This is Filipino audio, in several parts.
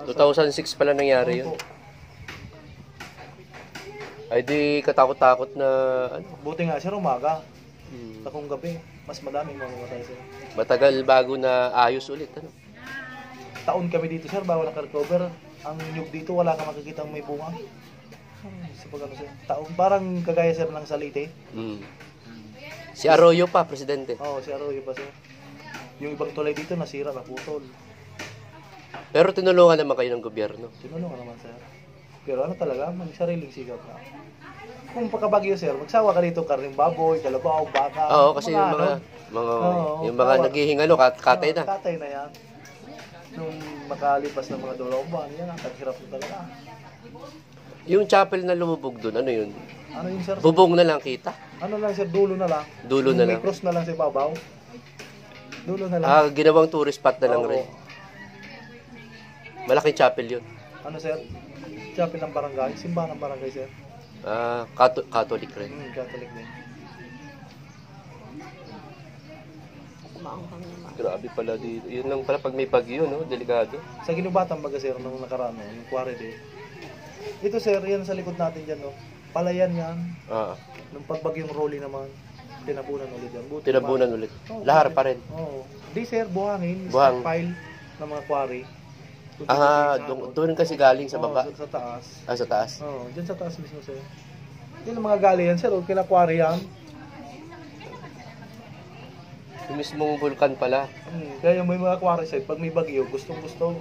2006 pala nangyari yun. Ay di katakot-takot na ano. Buti nga sir, umaga. Takong gabi, mas madaming mamamatay sir. Matagal bago na ayos ulit. Ano? Taon kami dito sir, bago naka-recover. Ang nyug dito, wala kang makikitang may bunga. Sa pag ano sir, taon, parang kagaya sir ng Salite. Si Arroyo pa, presidente. Oo, si Arroyo pa sir. Yung ibang tulay dito, nasira, naputol. Pero tinulungan naman kayo ng gobyerno. Tinulungan naman sir. Pero ano talaga, may sariling sikap na. Kung pagkabagyo sir, magsawa ka dito, karning baboy, kalabaw, baka. Oo, kasi yung mga naghihingalo, katay na. Katay na yan. Nung makalipas ng mga dalawang buwan, yan ang taghirap na talaga. Yung chapel na lumubog doon, ano yun? Ano yun sir? Bubong na lang kita? Ano lang sir, dulo na lang. Dulo na lang. May cross na lang sa ibabaw. Dulo na lang. Ginawang tourist spot na lang rin. Malaking chapel yun. Ano sir? Chapel ng barangay, simbahan ng barangay sir. Catholic rin. Catholic din. Grabe pala dito. Yun lang pala pag may bagyo, no? Delikado. Sa Ginubatan baga sir, nung nakaraan, yung quarry day. Ito sir, yan sa likod natin dyan, no? Palayan yan. Nung pagbagyong rolling naman, tinabunan ulit yan. Tinabunan ulit. Lahar pa rin. Oo. Di sir, buhangin. Pile ng mga quarry. Doon kasi galing sa baba. Sa taas. Sa taas. Oo, dyan sa taas mismo sir. Yan ang mga galing yan sir, kila quarry yan. Yung mismong vulkan pala. Kaya may mga quarry site, pag may bagyo, gustong-gusto.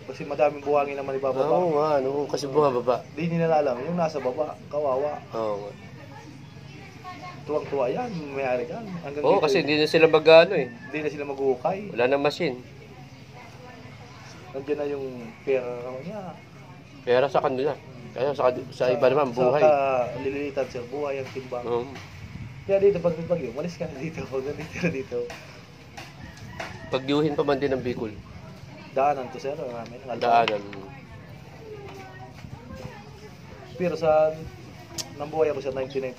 Kasi madaming buhangin naman ibababa. Oo nga, kasi bumababa. Di nila alam, yung nasa baba, kawawa. Oo nga. Tuwang-tuwa yan, may-ari yan. Oo, kasi hindi na sila mag-ano eh. Hindi na sila mag-uukay. Wala nang machine. Nandiyan na yung pera niya. Pera sa kanila. Kaya sa iba naman, buhay. Sa lililitan sir, buhay ang timbang. Kaya dito, pag may bagyo, malis ka na dito. Pag nandito na dito. Pagyuhin pa man din ng Bicol. Daanan to sir, daanan. Pero sa, nambuhay ako sa 1996.